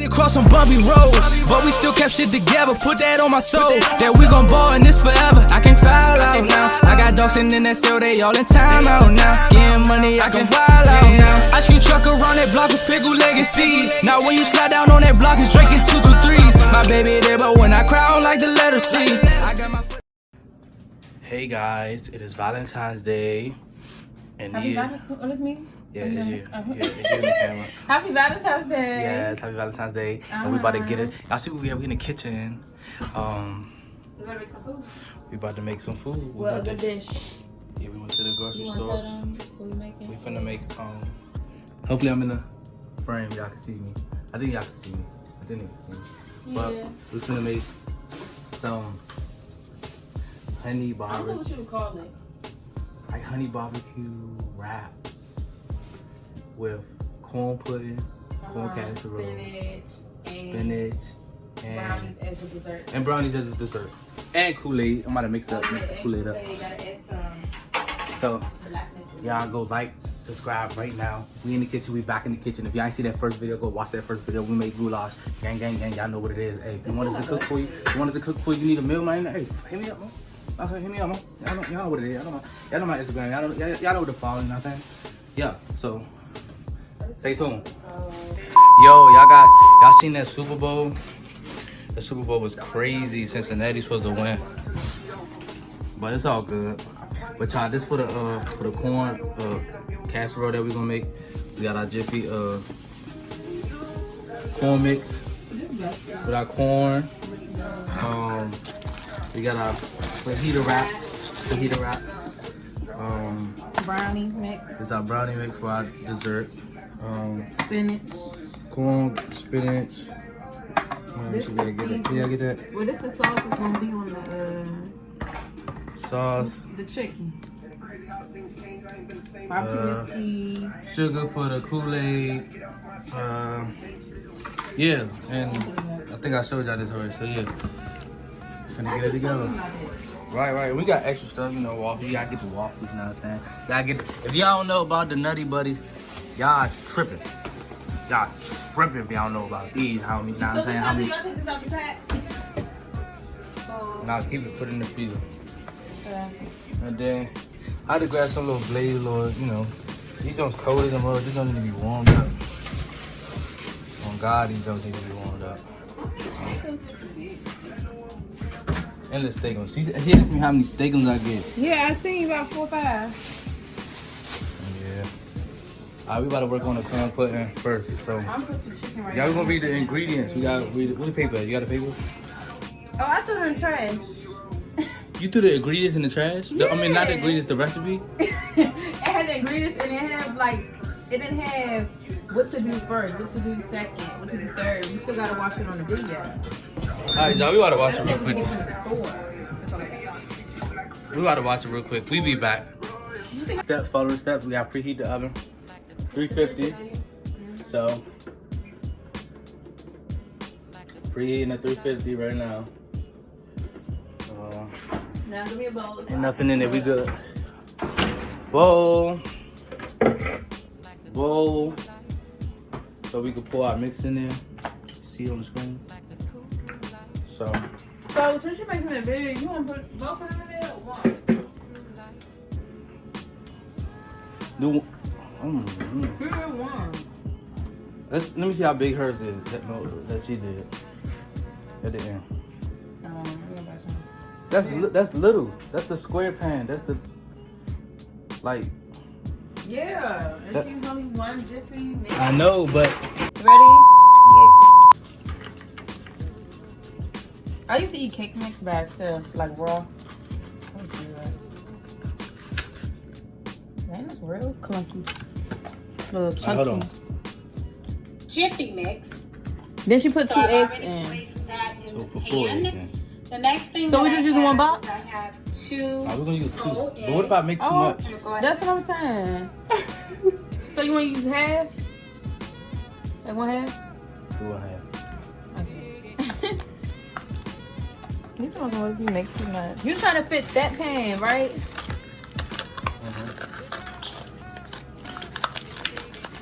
across some bumpy roads, but we still kept shit together. Put that on my soul, that we gon' ball in this forever. I can't foul out now. I got dogs sitting in that cell, they all in time out now. Getting money, I can wild out now. Ice cream truck around that block with pickle legacies. Now when you slide down on that block, it's drinking 223s. My baby there, but when I cry, I don't like the letter C. I got my. Hey guys, it is Valentine's Day, and Happy Valentine's. What is me? Yeah, it's you. Yeah, it's you in the camera. Happy Valentine's Day. Yes, happy Valentine's Day. And we about to get it. Y'all see what we have in the kitchen. We about to make some food. We about to make some food. What other dish? Yeah, we went to the grocery store. What we making? We finna make, hopefully I'm in the frame, y'all can see me. I think y'all can see me. I think they can see me. But we finna make some honey barbecue. I don't know what you would call it. Like honey barbecue wraps with corn pudding, corn casserole, spinach, and brownies as a dessert. And brownies as a dessert. And Kool-Aid. I'm about to mix the Kool-Aid up. So y'all go like, subscribe right now. We in the kitchen, we back in the kitchen. If y'all ain't see that first video, go watch that first video. We make goulash. Gang, gang, gang. Y'all know what it is. Hey, if you want us to cook for you, you need a meal, man. Hey, hit me up, man. I said, hit me up, man. Y'all know what it is. Y'all know my Instagram. Y'all know what to follow, you know what I'm saying? Yeah, so stay tuned. Yo, y'all seen that Super Bowl? The Super Bowl was crazy. Cincinnati's supposed to win, but it's all good. But y'all, this for the corn casserole that we gonna make. We got our Jiffy corn mix with our corn. We got our fajita wraps. Brownie mix. This is our brownie mix for our dessert. Spinach. Corn, spinach. Get that. Well, this the sauce is gonna be on the Sauce. The chicken. Barbecue sugar for the Kool-Aid. Yeah, and I think I showed y'all this already. So yeah, finna get it together. Right. We got extra stuff, you know, waffles. Y'all get the waffles, you know what I'm saying? Y'all get. If y'all don't know about the Nutty Buddies, y'all tripping. Y'all tripping if y'all don't know about these. How many? You know what I'm saying? How many? Y'all take this out the pack. Now keep it, put it in the freezer. Okay. And then I had to grab some little blaze, or you know, these joints colder than mother. These don't need to be warmed up. On God, these don't need to be warmed up. Endless steakums. She asked me how many steakums I get. Yeah, I seen about 4 or 5. Yeah. Alright, we about to work on the corn pudding first. So I'm putting some chicken right now. y'all gonna read the ingredients. We gotta read where the paper at? You got a paper? Oh, I threw it in the trash. You threw the ingredients in the trash? Yeah. I mean, not the ingredients, the recipe? It had the ingredients and it had like, it didn't have what to do first, what to do second, what to do third. We still gotta watch it on the video. Alright, y'all, we gotta watch it real quick. From the store. We gotta watch it real quick. We be back. Follow the steps. We gotta preheat the oven. 350. So, preheating at 350 right now. Now give me a bowl. Ain't nothing in there. We good. Bowl. So we can pour our mix in there. See on the screen. So since you're making it big, you want to put both of them in there or one? Do. Put it in one. Let me see how big hers is. That she did at the end. That's little. That's the square pan. That's the like. Yeah, and she's only one Jiffy mix. I know, but. Ready? No. I used to eat cake mix by itself, like raw. Man, that's real clunky. Little chunky. Hold on. Jiffy mix. Then she put So 2 I've eggs already in. placed that in So the before pan. everything. The next thing So that we just I using one have box? is I have 2 We're gonna use 2. whole But what if I make too much? eggs. Go ahead. That's what I'm saying. So you want to use half? Like 1/2? Do 1/2. Okay. These ones always make too much. You're trying to fit that pan, right?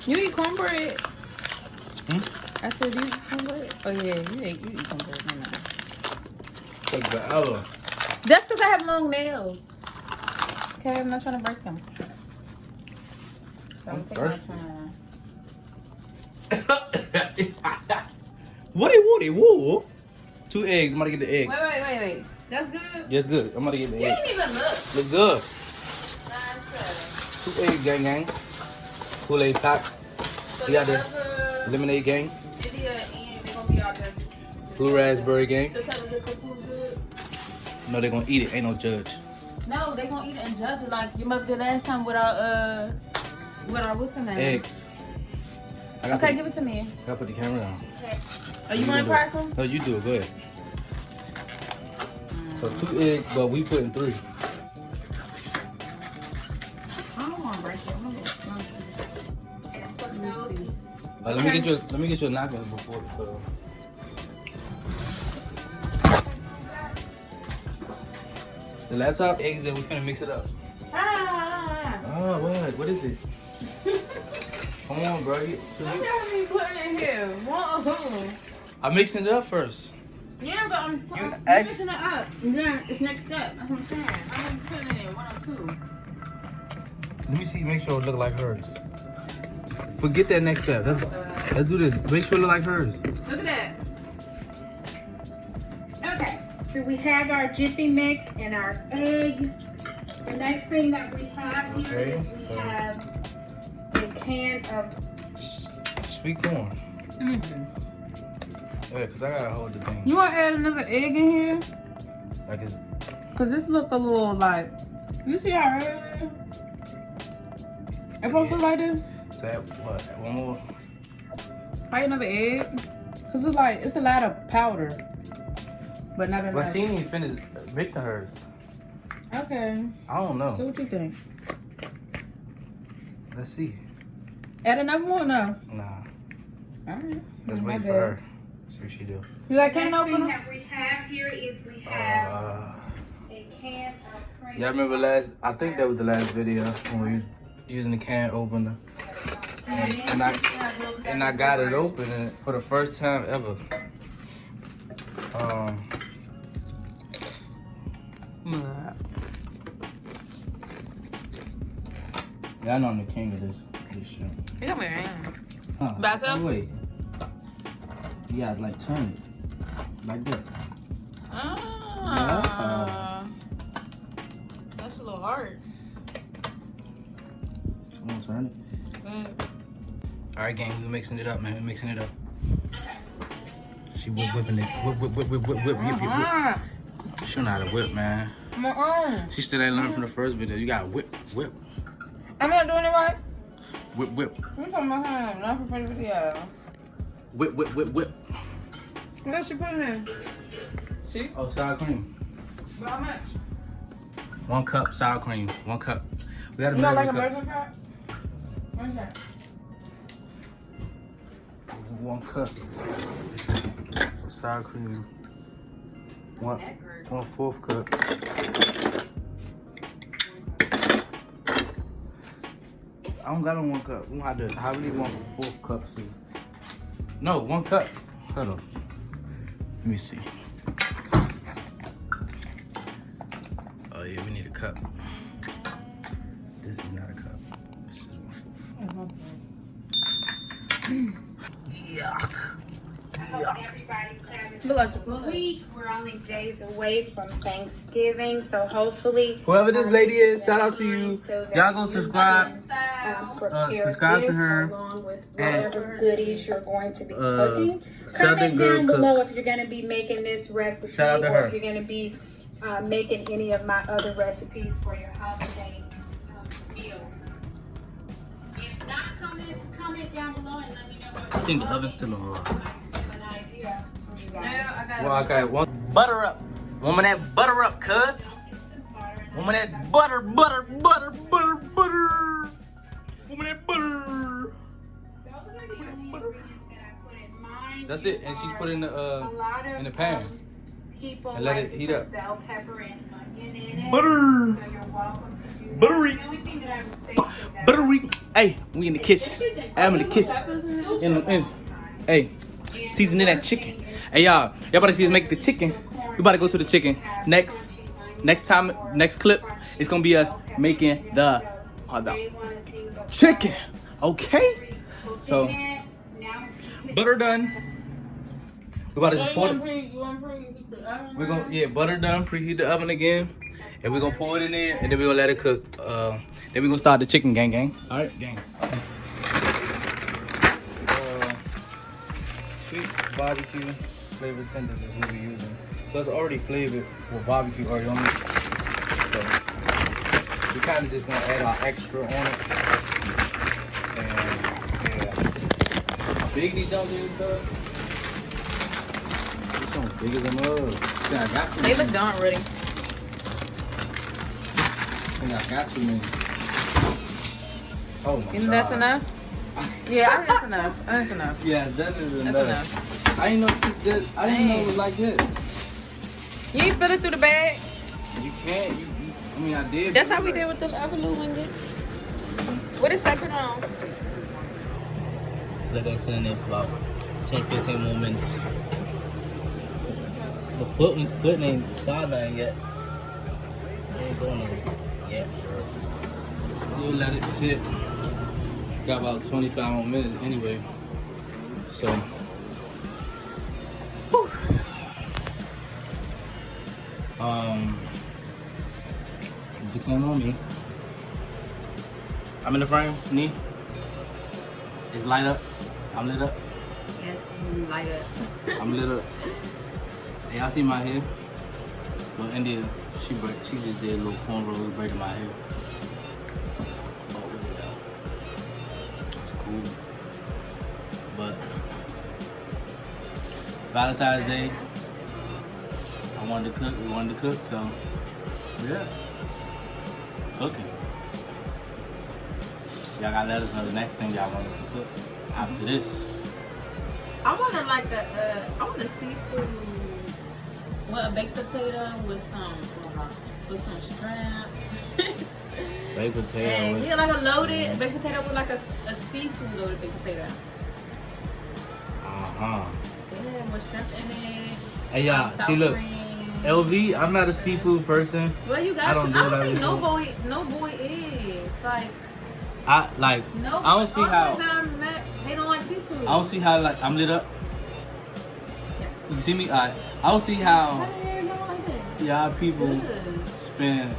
You eat cornbread? I said, you eat cornbread? Oh, yeah, you eat cornbread. No. Take the other. That's because I have long nails. Okay, I'm not trying to break them. So I'm taking my time. Woody, woo. 2 eggs. I'm about to get the eggs. Wait. That's good? Yes, good. I'm about to get the You eggs. didn't even look. Look good. Nice. 2 eggs, gang. Kool-Aid packs. So We got the lemonade gang. India and they're going to be all judges. Blue raspberry gang. So tell them your food good? No, they're gonna eat it. Ain't no judge. No, they gonna eat it and judge it like you must did last time with our what's the name? Eggs. Okay, give it to me. I gotta put the camera down. Okay. Are you gonna crack them? No, you do it. Go ahead. So 2 eggs, but we put in 3. I don't want to break it. Let me get you a napkin before. The laptop, eggs, and we finna mix it up. Oh, what is it? Come on, bro. What y'all be putting in here? Whoa. I'm mixing it up first. Yeah, but I'm asked- mixing it up. Yeah, it's next step. That's what I'm saying. I'm putting it in 1 or 2. Let me see, make sure it look like hers. Forget that next step. Let's do this. Make sure it look like hers. Look at that. Okay, so we have our Jiffy Mix and our egg. The next thing that we have here Okay, is we have a can of Sweet corn. Yeah, cause I gotta hold the thing. You want to add another egg in here? Like it's. Cause this look a little like. You see how red it is? If I put like this, So that, what? One more. probably another egg. Cause it's like it's a lot of powder, but not enough. But she ain't even finished mixing hers. Okay. I don't know. So what you think? Let's see. Add another one? No. Nah. All right. Let's My wait for bad. her. See what she do. You like next can't thing open them? that we have here is we have a can of cream. Y'all remember last? I think that was the last video when we was using the can opener, and I got it open and for the first time ever. Y'all know I'm the king of this shit. You got me right. Huh? By yourself? Oh, wait. You gotta like turn it like that. That's a little hard. Come on, turn it. All right, gang, we mixing it up, man. We mixing it up. She whipping it. Whip. She know how to whip, man. She still ain't learned from the first video. You gotta whip. I'm not doing it right. Whip. I'm talking about him, not for the video. Whip. What else you putting in? See? Oh, sour cream. But how much? 1 cup sour cream. 1 cup. We got a You not like a measuring measuring cup? What's that? 1 cup. Sour cream. 1/4 cup. I don't got on 1 cup. We gonna have to. How many 1/4 cups? No, 1 cup. Hold on. Let me see. Oh yeah, we need a cup. This is not a cup. This is 1/4. Yuck. I hope everybody's having Look like a Chipotle. week. We're only days away from Thanksgiving, so hopefully Whoever this lady is, shout out to time you. so that Y'all go you subscribe. can, prepare subscribe to this her. along with And, whatever goodies you're going to be cooking. Southern Comment Girl down below Cooks. if you're going to be making this recipe Shout out to or her. if you're going to be making any of my other recipes for your holiday meals. If not, comment down below and let me know what I think the oven's still on. an idea for you guys. Well, I got one. Butter up. Woman that butter up, cuz. Woman that butter. Woman that butter. Those are the only ingredients that I put in mine. That's it. And she's put it in a lot of the pan. People And let like it to heat put up. bell pepper and onion in it. Butter. So you're welcome to do that. Buttery. The only thing that I would say to that Buttery. Hey, we in the kitchen. I'm in the kitchen. Hey, seasoning that chicken. Hey y'all about to see us make the chicken. We about to go to the chicken. Next clip, it's gonna be us making the chicken. Okay? So, butter done. We about to just pour it. We're gonna, yeah, butter done, preheat the oven again. And we're gonna pour it in there, and then we're gonna let it cook. Then we're gonna start the chicken, gang. Alright, gang. Sweet barbecue flavored tenders is what we're using. So it's already flavored with barbecue already on it. So we kind of just gonna add our extra on it. And yeah, big these jumps is, bro. This one's bigger than us. They look done already. I got too many. Oh my god. That's enough? Yeah, I think that's enough. That's enough. Yeah, that is enough. That's enough. I didn't know it was like this. You ain't fill it through the bag? You can't. I mean, I did. That's how we did with the other little wings. What is that put on? Let that sit in there for about 10-15 more minutes. The pudding ain't started yet. It ain't going anywhere yet. Still let it sit. Got about 25 more minutes anyway. So. Whew. Depending on me. I'm in the frame, knee. It's light up. I'm lit up. Yes, light up. I'm lit up. Hey, y'all see my hair? Well, India, she just did a little cornrows braiding my hair. Oh, really though. It's cool. But Valentine's Day, we wanted to cook, so yeah. Cooking. Y'all gotta let us know the next thing y'all want us to cook after this. I want a seafood, a baked potato with some shrimps. Baked potato. And yeah, like a loaded baked potato with like a seafood loaded baked potato. Uh-huh. Yeah, with shrimp in it. Hey y'all, see look. Cream. LV, I'm not a seafood person. Well, you got I don't to. I don't think before. no boy is like. I don't see how. They don't like seafood. I don't see how like I'm lit up. You see me? I don't see how y'all people spend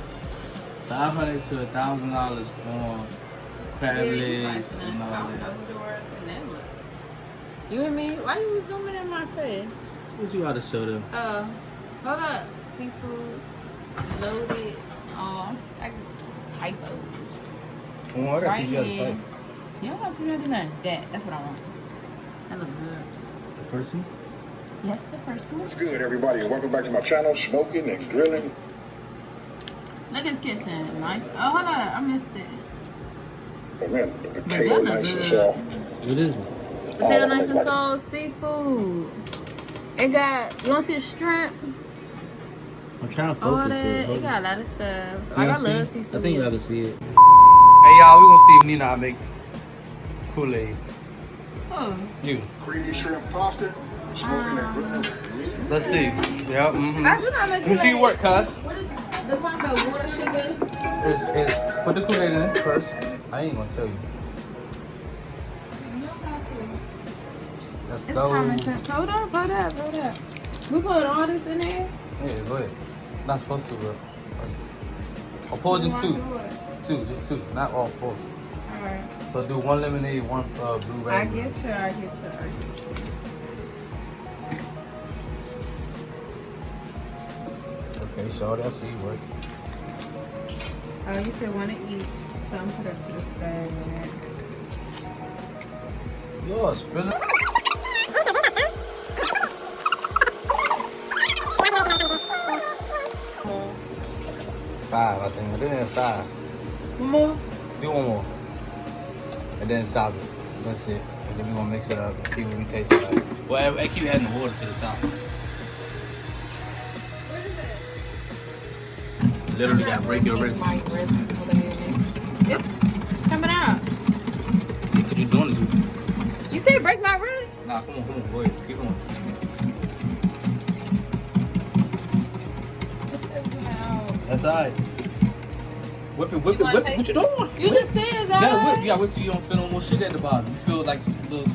$500 to $1,000 on crab legs and all that. You hear me? Why you zooming in my face? What you gotta show them? Hold up. Seafood loaded. Oh, I typos. Oh, I got Right you gotta here. type. You don't have to do nothing. That's what I want. That look good. The first one? Yes, the first one. What's good, everybody, and welcome back to my channel, Smoking and Grilling. Look at his kitchen. Nice. Oh, hold up. I missed it. Oh man, the potato look nice and good. soft. What is it? Potato nice and soft, seafood. It got, you want to see the shrimp? I'm trying to All focus that. it. It got a lot of stuff. You Like, I wanna see? love seafood. I think y'all can see it. Hey y'all, we gonna see if Nina make Kool-Aid. Oh. You. Creamy shrimp pasta, smoking and grilling. Let's see. Yeah. Mm-hmm. I should not make You see what, cuz? What is the combo? Water, sugar? It's put the Kool-Aid in it first. I ain't gonna tell you. Let's It's go. common sense. Hold up. We put all this in there? Yeah, go ahead. Not supposed to, bro. I'll pour just two. Just two. Not all four. Alright. So do one lemonade, one blue I raspberry. get you. Okay, so that's how you work. Oh, you said one of each. So I'm put it to the side. Yo, spill it. Five, I think. I think it's five. One more? Do one more. And then stop it. That's it. And then we're gonna mix it up and see what we taste like. Well, I keep adding the water to the top. Literally gotta break your wrist. It's coming out. Because you're doing it. You said break my wrist? Nah, Nah, come on, go ahead, keep on. That's alright. Whip it. What you doing? You just said it's You gotta whip. alright. You gotta whip till you don't feel no more sugar at the bottom. You feel like little.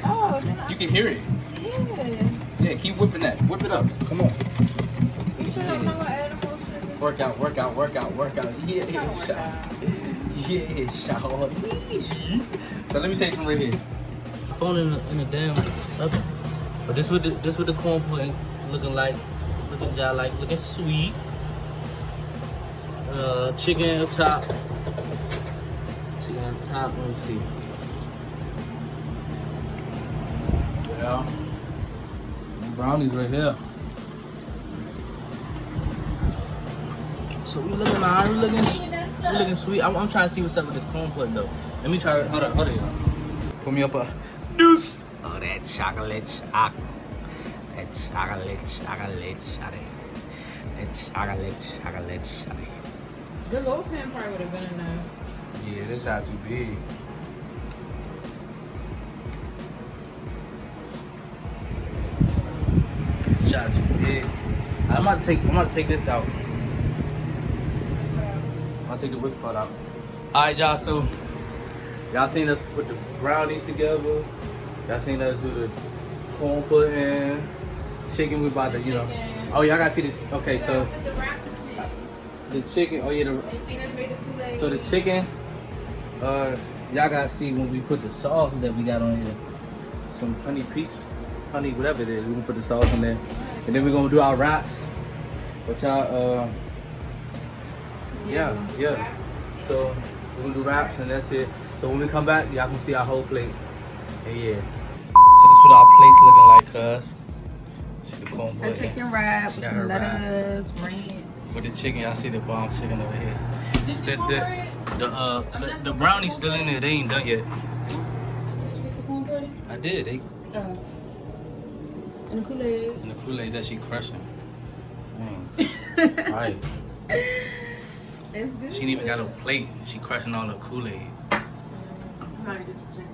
Oh, then You can hear it. yeah. Yeah, keep whipping that. Whip it up. Come on. You sure I'm not gonna add more sugar? Work out. Yeah, It's not shout. So let me say something right here. Phone in the damn oven. But this what the corn pudding looking like. Looking just like looking sweet. Chicken up top. Chicken on top. Let me see. Yeah. Brownies right here. So we looking alright. We looking sweet. I'm trying to see what's up with this corn pudding though. Let me try it. Hold on. Put me up a deuce. Oh, that chocolate. That chocolate. The low pan part would have been enough. Yeah, this shot too big. Shot too big. I'm about to take this out. I'll take the whisk part out. Alright, y'all, so y'all seen us put the brownies together. Y'all seen us do the corn pudding, chicken. We about to, you know. Oh, y'all gotta see the. Okay, so the chicken. Oh yeah, so the chicken. Y'all gotta see when we put the sauce that we got on here. Some honey whatever it is. We're gonna put the sauce in there, and then we're gonna do our wraps. But y'all, yeah. So we're gonna do wraps, and that's it. So when we come back, y'all can see our whole plate. And yeah. So this is what our plate's looking like, cuz. See the corn A pudding. chicken wrap with Got some her wrap. lettuce, ranch. With the chicken, y'all see the bomb chicken over here. The brownies still in there. They ain't done yet. I did. They And the Kool-Aid. and the Kool-Aid that she crushing. Man. Right. It's good. She ain't even got a plate. She crushing all the Kool-Aid. I'm gonna get some chicken.